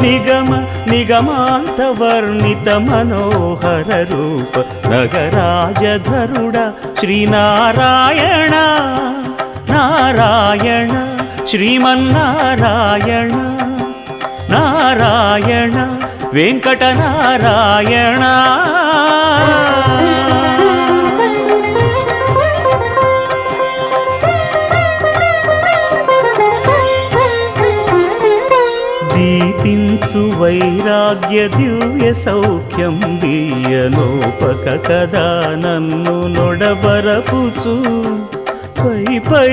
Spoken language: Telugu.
నిగమ నిగమాంత వర్ణిత మనోహర రూప నగరాజధరుడ శ్రీనారాయణ నారాయణ శ్రీమన్నారాయణ నారాయణ వెంకటనారాయణ. దీపించు వైరాగ్య దివ్య సౌఖ్యం దీయనోపక కదా నన్ను నొడబరపుచు పై పై